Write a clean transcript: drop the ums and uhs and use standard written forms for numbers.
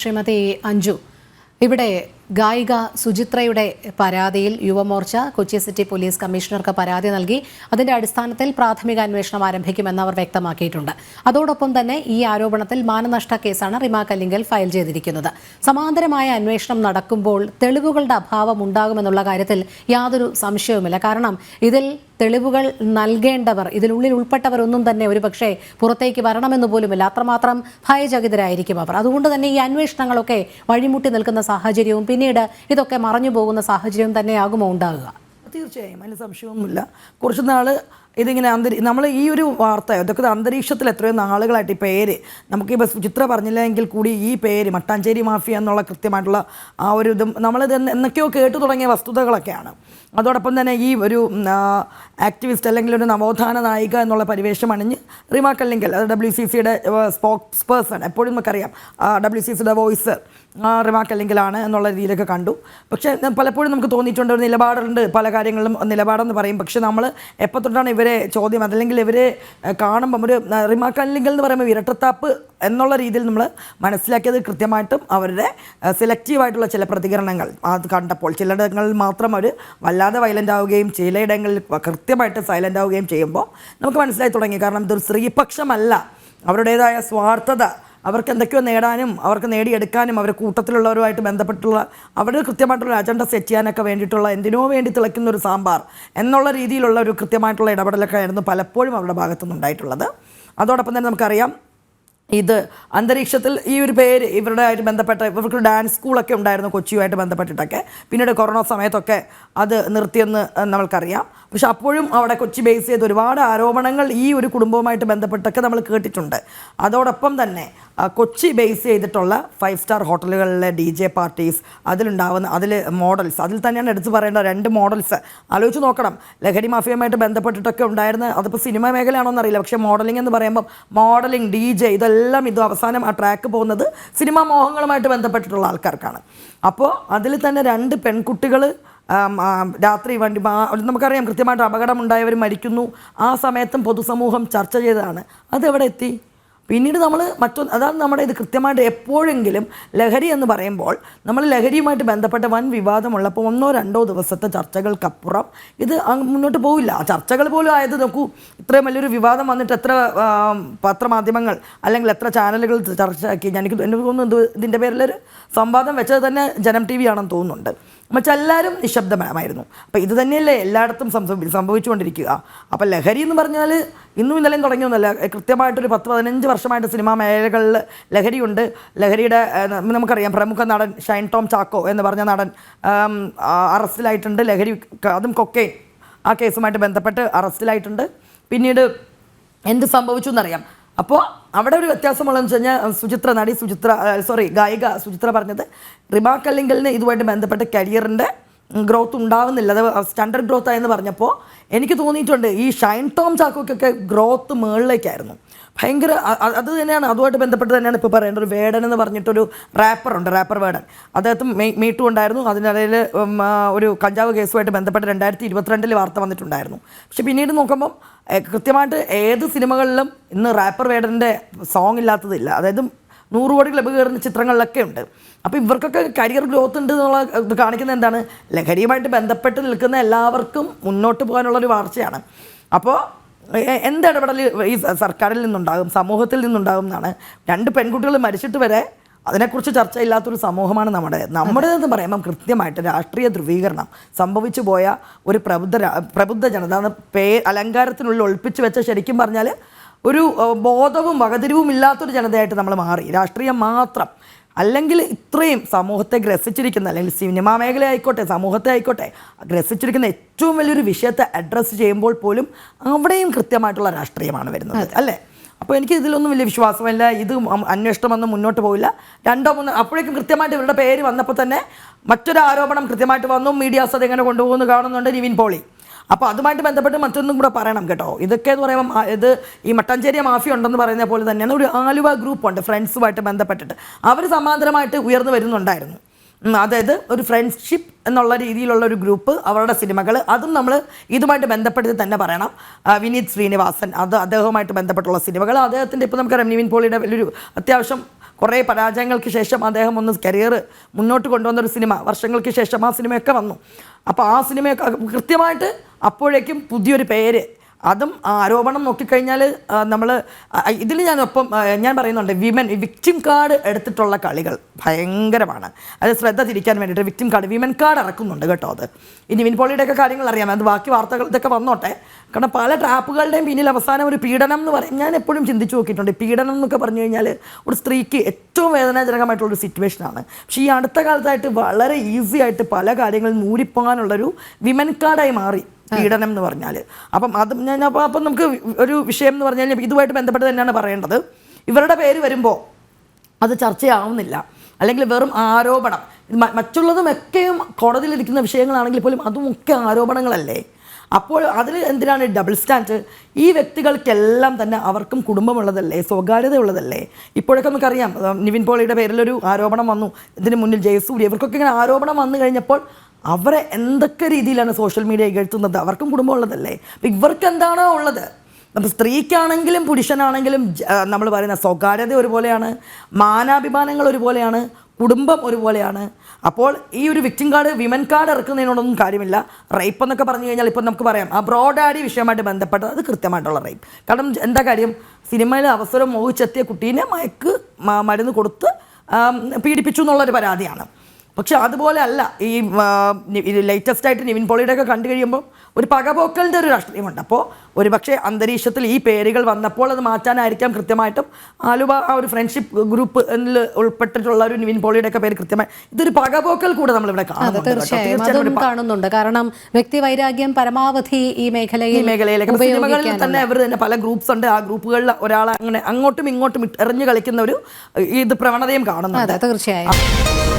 ശ്രീമതി അഞ്ജു, ഇവിടെ ഗായിക സുചിത്രയുടെ പരാതിയിൽ യുവമോർച്ച കൊച്ചി സിറ്റി പോലീസ് കമ്മീഷണർക്ക് പരാതി നൽകി. അതിന്റെ അടിസ്ഥാനത്തിൽ പ്രാഥമിക അന്വേഷണം ആരംഭിക്കുമെന്ന് അവർ വ്യക്തമാക്കിയിട്ടുണ്ട്. അതോടൊപ്പം തന്നെ ഈ ആരോപണത്തിൽ മാനനഷ്ട കേസാണ് റിമ കല്ലിങ്കൽ ഫയൽ ചെയ്തിരിക്കുന്നത്. സമാന്തരമായ അന്വേഷണം നടക്കുമ്പോൾ തെളിവുകളുടെ അഭാവം ഉണ്ടാകുമെന്നുള്ള കാര്യത്തിൽ യാതൊരു സംശയവുമില്ല. കാരണം ഇതിൽ തെളിവുകൾ നൽകേണ്ടവർ, ഇതിനുള്ളിൽ ഉൾപ്പെട്ടവരൊന്നും തന്നെ ഒരുപക്ഷെ പുറത്തേക്ക് വരണമെന്ന് പോലുമില്ല. അത്രമാത്രം ഭയചകിതരായിരിക്കും അവർ. അതുകൊണ്ട് തന്നെ ഈ അന്വേഷണങ്ങളൊക്കെ വഴിമുട്ടി നിൽക്കുന്ന സാഹചര്യവും പിന്നീട് ഇതൊക്കെ മറഞ്ഞു പോകുന്ന സാഹചര്യം തന്നെയാകുമോ ഉണ്ടാകുക? തീർച്ചയായും, അതിന് സംശയമൊന്നുമില്ല. കുറച്ച് നാൾ ഇതിങ്ങനെ നമ്മൾ ഈ ഒരു വാർത്ത ഇതൊക്കെ അന്തരീക്ഷത്തിൽ എത്രയോ നാളുകളായിട്ട് ഈ പേര് നമുക്കിപ്പോൾ സുചിത്ര പറഞ്ഞില്ലെങ്കിൽ കൂടി ഈ പേര് മട്ടാഞ്ചേരി മാഫിയ എന്നുള്ള കൃത്യമായിട്ടുള്ള ആ ഒരു ഇതും നമ്മളിത് എന്നൊക്കെയോ കേട്ടു തുടങ്ങിയ വസ്തുതകളൊക്കെയാണ്. അതോടൊപ്പം തന്നെ ഈ ഒരു ആക്ടിവിസ്റ്റ് അല്ലെങ്കിൽ ഒരു നവോത്ഥാന നായിക എന്നുള്ള പരിവേഷം അണിഞ്ഞ് റിമ കല്ലിങ്കൽ, അത് WCCയുടെ സ്പോക്സ് പേഴ്സൺ, എപ്പോഴും നമുക്കറിയാം WCCയുടെ വോയിസ് റിമ കല്ലിങ്കലാണ് എന്നുള്ള രീതിയിലൊക്കെ കണ്ടു. പക്ഷേ പലപ്പോഴും നമുക്ക് തോന്നിയിട്ടുണ്ട് ഒരു നിലപാടുണ്ട്, പല കാര്യങ്ങളിലും നിലപാടെന്ന് പറയും. പക്ഷേ നമ്മൾ എപ്പോൾ തൊട്ടാണ് ഇവരെ ചോദ്യം അതല്ലെങ്കിൽ ഇവരെ കാണുമ്പം ഒരു റിമ കല്ലിങ്കൽ എന്ന് പറയുമ്പോൾ ഇരട്ടത്താപ്പ് എന്നുള്ള രീതിയിൽ നമ്മൾ മനസ്സിലാക്കിയത് കൃത്യമായിട്ടും അവരുടെ സെലക്റ്റീവായിട്ടുള്ള ചില പ്രതികരണങ്ങൾ അത് കണ്ടപ്പോൾ ചിലയിടങ്ങളിൽ മാത്രം അവർ വല്ലാതെ വയലൻ്റ് ആവുകയും ചിലയിടങ്ങളിൽ കൃത്യമായിട്ട് സൈലൻ്റ് ആവുകയും ചെയ്യുമ്പോൾ നമുക്ക് മനസ്സിലായി തുടങ്ങി. കാരണം ഇതൊരു സ്ത്രീപക്ഷമല്ല, അവരുടേതായ സ്വാർത്ഥത, അവർക്ക് എന്തൊക്കെയോ നേടാനും അവർക്ക് നേടിയെടുക്കാനും അവരുടെ കൂട്ടത്തിലുള്ളവരുമായിട്ട് ബന്ധപ്പെട്ടുള്ള അവരുടെ കൃത്യമായിട്ടുള്ള അജണ്ട സെറ്റ് ചെയ്യാനൊക്കെ വേണ്ടിയിട്ടുള്ള എന്തിനോ വേണ്ടി തിളയ്ക്കുന്ന ഒരു സാമ്പാർ എന്നുള്ള രീതിയിലുള്ള ഒരു കൃത്യമായിട്ടുള്ള ഇടപെടലൊക്കെ ആയിരുന്നു പലപ്പോഴും അവരുടെ ഭാഗത്തുനിന്നുണ്ടായിട്ടുള്ളത്. അതോടൊപ്പം തന്നെ നമുക്കറിയാം ഇത് അന്തരീക്ഷത്തിൽ ഈ ഒരു പേര് ഇവരുടെ ആയിട്ട് ബന്ധപ്പെട്ട ഇവർക്ക് ഡാൻസ് സ്കൂളൊക്കെ ഉണ്ടായിരുന്നു കൊച്ചിയുമായിട്ട് ബന്ധപ്പെട്ടിട്ടൊക്കെ. പിന്നീട് കൊറോണ സമയത്തൊക്കെ അത് നിർത്തിയെന്ന് നമ്മൾക്കറിയാം. പക്ഷെ അപ്പോഴും അവിടെ കൊച്ചി ബേസ് ചെയ്ത് ഒരുപാട് ആരോപണങ്ങൾ ഈ ഒരു കുടുംബവുമായിട്ട് ബന്ധപ്പെട്ടൊക്കെ നമ്മൾ കേട്ടിട്ടുണ്ട്. അതോടൊപ്പം തന്നെ കൊച്ചി ബേസ് ചെയ്തിട്ടുള്ള 5 സ്റ്റാർ ഹോട്ടലുകളിലെ DJ പാർട്ടീസ്, അതിൽ മോഡൽസ്, അതിൽ തന്നെയാണ് എടുത്തു പറയേണ്ട 2 മോഡൽസ് ആലോചിച്ച് നോക്കണം. ലഹരി മാഫിയയുമായിട്ട് ബന്ധപ്പെട്ടിട്ടൊക്കെ ഉണ്ടായിരുന്ന, അതിപ്പോൾ സിനിമ മേഖലയാണോന്ന് അറിയില്ല, പക്ഷേ മോഡലിംഗ് എന്ന് പറയുമ്പം മോഡലിംഗ്, DJ ഇതെല്ലാം ഇത് അവസാനം ആ ട്രാക്ക് പോകുന്നത് സിനിമാ മോഹങ്ങളുമായിട്ട് ബന്ധപ്പെട്ടിട്ടുള്ള ആൾക്കാർക്കാണ്. അപ്പോൾ അതിൽ തന്നെ 2 പെൺകുട്ടികൾ രാത്രി വണ്ടി നമുക്കറിയാം കൃത്യമായിട്ട് അപകടമുണ്ടായവർ മരിക്കുന്നു. ആ സമയത്തും പൊതുസമൂഹം ചർച്ച ചെയ്തതാണ്. അതെവിടെ എത്തി? പിന്നീട് നമ്മൾ അതാണ് നമ്മുടെ ഇത് കൃത്യമായിട്ട് എപ്പോഴെങ്കിലും ലഹരി എന്ന് പറയുമ്പോൾ നമ്മൾ ലഹരിയുമായിട്ട് ബന്ധപ്പെട്ട വൻ വിവാദമുള്ളപ്പോൾ 1-2 ദിവസത്തെ ചർച്ചകൾക്കപ്പുറം ഇത് മുന്നോട്ട് പോവില്ല. ചർച്ചകൾ പോലും ആയത് നോക്കൂ, ഇത്രയും വലിയൊരു വിവാദം വന്നിട്ട് എത്ര പത്രമാധ്യമങ്ങൾ അല്ലെങ്കിൽ എത്ര ചാനലുകൾ ചർച്ചയാക്കി. എനിക്ക് തോന്നുന്നു ഇതിൻ്റെ പേരിലൊരു സംവാദം വെച്ചത് തന്നെ ജനം TV ആണെന്ന് തോന്നുന്നുണ്ട്. മറ്റെല്ലാവരും നിശബ്ദമായിരുന്നു. അപ്പോൾ ഇത് തന്നെയല്ലേ എല്ലായിടത്തും സംഭവിച്ചുകൊണ്ടിരിക്കുക. അപ്പോൾ ലഹരി എന്ന് പറഞ്ഞാൽ ഇന്നും ഇന്നലെയും തുടങ്ങിയൊന്നുമല്ല. കൃത്യമായിട്ടൊരു 10-15 വർഷമായിട്ട് സിനിമാ മേഖലകളിൽ ലഹരിയുണ്ട്. ലഹരിയുടെ നമുക്കറിയാം പ്രമുഖ നടൻ ഷൈൻ ടോം ചാക്കോ എന്ന് പറഞ്ഞ നടൻ അറസ്റ്റിലായിട്ടുണ്ട്. ലഹരി, അതും കൊക്കെയിൻ ആ കേസുമായിട്ട് ബന്ധപ്പെട്ട് അറസ്റ്റിലായിട്ടുണ്ട്. പിന്നീട് എന്ത് സംഭവിച്ചു എന്നറിയാം. അപ്പോൾ അവിടെ ഒരു വ്യത്യാസമുള്ളതെന്ന് വെച്ച് കഴിഞ്ഞാൽ ഗായിക സുചിത്ര പറഞ്ഞത് റിമ കല്ലിങ്കലിന് ഇതുമായിട്ട് ബന്ധപ്പെട്ട കരിയറിൻ്റെ ഗ്രോത്ത് ഉണ്ടാവുന്നില്ല, അത് സ്റ്റാൻഡേർഡ് ഗ്രോത്ത് ആയെന്ന് പറഞ്ഞപ്പോൾ എനിക്ക് തോന്നിയിട്ടുണ്ട് ഈ ഷൈൻ ടോം ചാക്കോക്കൊക്കെ ഗ്രോത്ത് മുകളിലേക്കായിരുന്നു. ഭയങ്കര അത് തന്നെയാണ്, അതുമായിട്ട് ബന്ധപ്പെട്ട് തന്നെയാണ് ഇപ്പോൾ പറയേണ്ടത്. ഒരു വേടൻ എന്ന് പറഞ്ഞിട്ടൊരു റാപ്പറുണ്ട്, റാപ്പർ വേടൻ. അദ്ദേഹത്തും മീറ്റു ഉണ്ടായിരുന്നു. അതിനിടയിൽ ഒരു കഞ്ചാവ് കേസുമായിട്ട് ബന്ധപ്പെട്ട് 2022 വാർത്ത വന്നിട്ടുണ്ടായിരുന്നു. പക്ഷെ പിന്നീട് നോക്കുമ്പം കൃത്യമായിട്ട് ഏത് സിനിമകളിലും ഇന്ന് റാപ്പർ വേടൻ്റെ സോങ് ഇല്ലാത്തതില്ല. അതായത് 100 കോടി ക്ലബ്ബ് കയറുന്ന ചിത്രങ്ങളിലൊക്കെ ഉണ്ട്. അപ്പോൾ ഇവർക്കൊക്കെ കരിയർ ഗ്രോത്ത് ഉണ്ട് എന്നുള്ള ഇത് കാണിക്കുന്നത് എന്താണ്? ലഹരിയുമായിട്ട് ബന്ധപ്പെട്ട് നിൽക്കുന്ന എല്ലാവർക്കും മുന്നോട്ട് പോകാനുള്ളൊരു വാർത്തയാണ്. അപ്പോൾ എന്ത് ഇടപെടൽ ഈ സർക്കാരിൽ നിന്നുണ്ടാകും, സമൂഹത്തിൽ നിന്നുണ്ടാകും എന്നാണ്. 2 പെൺകുട്ടികൾ മരിച്ചിട്ട് വരെ അതിനെക്കുറിച്ച് ചർച്ചയില്ലാത്തൊരു സമൂഹമാണ് നമ്മുടേതെന്ന് പറയുമ്പം കൃത്യമായിട്ട് രാഷ്ട്രീയ ധ്രുവീകരണം സംഭവിച്ചു പോയ ഒരു പ്രബുദ്ധ ജനത അലങ്കാരത്തിനുള്ളിൽ ഒളിപ്പിച്ച് വെച്ച, ശരിക്കും പറഞ്ഞാൽ ഒരു ബോധവും വകതിരിവും ഇല്ലാത്തൊരു ജനതയായിട്ട് നമ്മൾ മാറി. രാഷ്ട്രീയം മാത്രം അല്ലെങ്കിൽ ഇത്രയും സമൂഹത്തെ ഗ്രസിച്ചിരിക്കുന്ന, അല്ലെങ്കിൽ സിനിമാ മേഖല ആയിക്കോട്ടെ സമൂഹത്തെ ആയിക്കോട്ടെ ഗ്രസിച്ചിരിക്കുന്ന ഏറ്റവും വലിയൊരു വിഷയത്തെ അഡ്രസ്സ് ചെയ്യുമ്പോൾ പോലും അവിടെയും കൃത്യമായിട്ടുള്ള രാഷ്ട്രീയമാണ് വരുന്നത്, അല്ലേ? അപ്പോൾ എനിക്ക് ഇതിലൊന്നും വലിയ വിശ്വാസമില്ല. ഇത് അന്വേഷണമൊന്നും മുന്നോട്ട് പോയില്ല. 2-3 അപ്പോഴേക്കും കൃത്യമായിട്ട് ഇവരുടെ പേര് വന്നപ്പോൾ തന്നെ മറ്റൊരു ആരോപണം കൃത്യമായിട്ട് വന്നു. മീഡിയാസ് അതെങ്ങനെ കൊണ്ടുപോകുന്നു കാണുന്നുണ്ട്, നിവിൻ പോളി. അപ്പോൾ അതുമായിട്ട് ബന്ധപ്പെട്ട് മറ്റൊന്നും കൂടെ പറയണം കേട്ടോ. ഇതൊക്കെ എന്ന് പറയുമ്പം ഇത് ഈ മട്ടാഞ്ചേരി മാഫിയ ഉണ്ടെന്ന് പറയുന്ന പോലെ തന്നെയാണ് ഒരു ആലുവ ഗ്രൂപ്പുണ്ട് ഫ്രണ്ട്സുമായിട്ട് ബന്ധപ്പെട്ടിട്ട്. അവർ സമാന്തരമായിട്ട് ഉയർന്നു വരുന്നുണ്ടായിരുന്നു. അതായത് ഒരു ഫ്രണ്ട്ഷിപ്പ് എന്നുള്ള രീതിയിലുള്ള ഒരു ഗ്രൂപ്പ്, അവരുടെ സിനിമകൾ, അതും നമ്മൾ ഇതുമായിട്ട് ബന്ധപ്പെടുത്തി തന്നെ പറയണം. വിനീത് ശ്രീനിവാസൻ, അദ്ദേഹവുമായിട്ട് ബന്ധപ്പെട്ടുള്ള സിനിമകൾ, അദ്ദേഹത്തിൻ്റെ ഇപ്പോൾ നമുക്കറിയാം നിവിൻ പോളിയുടെ വലിയൊരു അത്യാവശ്യം കുറേ പരാജയങ്ങൾക്ക് ശേഷം അദ്ദേഹം ഒന്ന് കരിയർ മുന്നോട്ട് കൊണ്ടുവന്ന ഒരു സിനിമ, വർഷങ്ങൾക്ക് ശേഷം ആ സിനിമയൊക്കെ വന്നു. അപ്പോൾ ആ സിനിമയൊക്കെ കൃത്യമായിട്ട് അപ്പോഴേക്കും പുതിയൊരു പേര്, അതും ആരോപണം നോക്കിക്കഴിഞ്ഞാൽ നമ്മൾ ഇതിൽ ഞാൻ പറയുന്നുണ്ട്, വിക്ടിം കാർഡ് എടുത്തിട്ടുള്ള കളികൾ ഭയങ്കരമാണ്. അത് ശ്രദ്ധ തിരിക്കാൻ വേണ്ടിയിട്ട് വിക്ടിം കാർഡ്, വിമൻ കാർഡ് ഇറക്കുന്നുണ്ട് കേട്ടോ. അത് ഈ നിവിൻ പോളിയുടെയൊക്കെ കാര്യങ്ങൾ അറിയാം, അത് ബാക്കി വാർത്തകൾ ഇതൊക്കെ വന്നോട്ടെ. കാരണം പല ട്രാപ്പുകളുടെയും പിന്നിൽ അവസാനം ഒരു പീഡനം എന്ന് പറയും. ഞാൻ എപ്പോഴും ചിന്തിച്ച് നോക്കിയിട്ടുണ്ട്, പീഡനം എന്നൊക്കെ പറഞ്ഞു കഴിഞ്ഞാൽ ഒരു സ്ത്രീക്ക് ഏറ്റവും വേദനാജനകമായിട്ടുള്ളൊരു സിറ്റുവേഷനാണ്. പക്ഷേ ഈ അടുത്ത കാലത്തായിട്ട് വളരെ ഈസി ആയിട്ട് പല കാര്യങ്ങളും നൂരിപ്പോകാനുള്ളൊരു വിമൻ കാർഡായി മാറി പീഡനം എന്ന് പറഞ്ഞാൽ. അപ്പം അപ്പം നമുക്ക് ഒരു വിഷയം എന്ന് പറഞ്ഞാൽ ഇതുമായിട്ട് ബന്ധപ്പെട്ട് തന്നെയാണ് പറയേണ്ടത്. ഇവരുടെ പേര് വരുമ്പോൾ അത് ചർച്ചയാവുന്നില്ല, അല്ലെങ്കിൽ വെറും ആരോപണം. മറ്റുള്ളതുമൊക്കെയും കോടതിയിലിരിക്കുന്ന വിഷയങ്ങളാണെങ്കിൽ പോലും അതുമൊക്കെ ആരോപണങ്ങളല്ലേ. അപ്പോൾ അതിൽ എന്തിനാണ് ഡബിൾ സ്റ്റാൻഡ്? ഈ വ്യക്തികൾക്കെല്ലാം തന്നെ അവർക്കും കുടുംബമുള്ളതല്ലേ, സ്വകാര്യതയുള്ളതല്ലേ. ഇപ്പോഴൊക്കെ നമുക്കറിയാം, നിവിൻ പോളിയുടെ പേരിലൊരു ആരോപണം വന്നു, ഇതിന് മുന്നിൽ ജയസൂര്യ, ഇവർക്കൊക്കെ ഇങ്ങനെ ആരോപണം വന്നു കഴിഞ്ഞപ്പോൾ അവരെ എന്തൊക്കെ രീതിയിലാണ് സോഷ്യൽ മീഡിയ ഇകഴ്ത്തുന്നത്. അവർക്കും കുടുംബമുള്ളതല്ലേ. അപ്പം ഇവർക്ക് എന്താണോ ഉള്ളത്, അപ്പോൾ സ്ത്രീക്കാണെങ്കിലും പുരുഷനാണെങ്കിലും നമ്മൾ പറയുന്ന സ്വകാര്യത ഒരുപോലെയാണ്, മാനാഭിമാനങ്ങൾ ഒരുപോലെയാണ്, കുടുംബം ഒരുപോലെയാണ്. അപ്പോൾ ഈ ഒരു വിക്ടിം കാർഡ്, വിമൻ കാർഡ് ഇറക്കുന്നതിനോടൊന്നും കാര്യമില്ല. റേപ്പ് എന്നൊക്കെ പറഞ്ഞു കഴിഞ്ഞാൽ ഇപ്പം നമുക്ക് പറയാം, ആ ബ്രോഡാഡി വിഷയമായിട്ട് ബന്ധപ്പെട്ടത് അത് കൃത്യമായിട്ടുള്ള റേപ്പ്. കാരണം എന്താ കാര്യം, സിനിമയിൽ അവസരം മോഹിച്ചെത്തിയ കുട്ടീനെ മരുന്ന് കൊടുത്ത് പീഡിപ്പിച്ചു എന്നുള്ളൊരു പരാതിയാണ്. പക്ഷെ അതുപോലെ അല്ല ഈ ലേറ്റസ്റ്റ് ആയിട്ട് നിവിൻ പോളിയുടെയൊക്കെ കണ്ടു കഴിയുമ്പോൾ ഒരു പകപോക്കലിൻ്റെ ഒരു രാഷ്ട്രീയമുണ്ട്. അപ്പോൾ ഒരുപക്ഷെ അന്തരീക്ഷത്തിൽ ഈ പേരുകൾ വന്നപ്പോൾ അത് മാറ്റാനായിരിക്കാം കൃത്യമായിട്ടും ആലുവ ആ ഒരു ഫ്രണ്ട്ഷിപ്പ് ഗ്രൂപ്പ് ഉൾപ്പെട്ടിട്ടുള്ള ഒരു നിവിൻ പോളിയുടെയൊക്കെ പേര് കൃത്യമായി ഇതൊരു പകപോക്കൽ കൂടെ നമ്മളിവിടെ കാണുന്നുണ്ട്. കാരണം വ്യക്തി വൈരാഗ്യം പരമാവധി ഈ മേഖലയിലൊക്കെ സിനിമകളിൽ തന്നെ അവർ തന്നെ പല ഗ്രൂപ്പ്സ് ഉണ്ട്, ആ ഗ്രൂപ്പുകളിൽ ഒരാളെ അങ്ങനെ അങ്ങോട്ടും ഇങ്ങോട്ടും എറിഞ്ഞു കളിക്കുന്ന ഒരു ഇത് പ്രവണതയും കാണുന്നുണ്ട്. തീർച്ചയായും.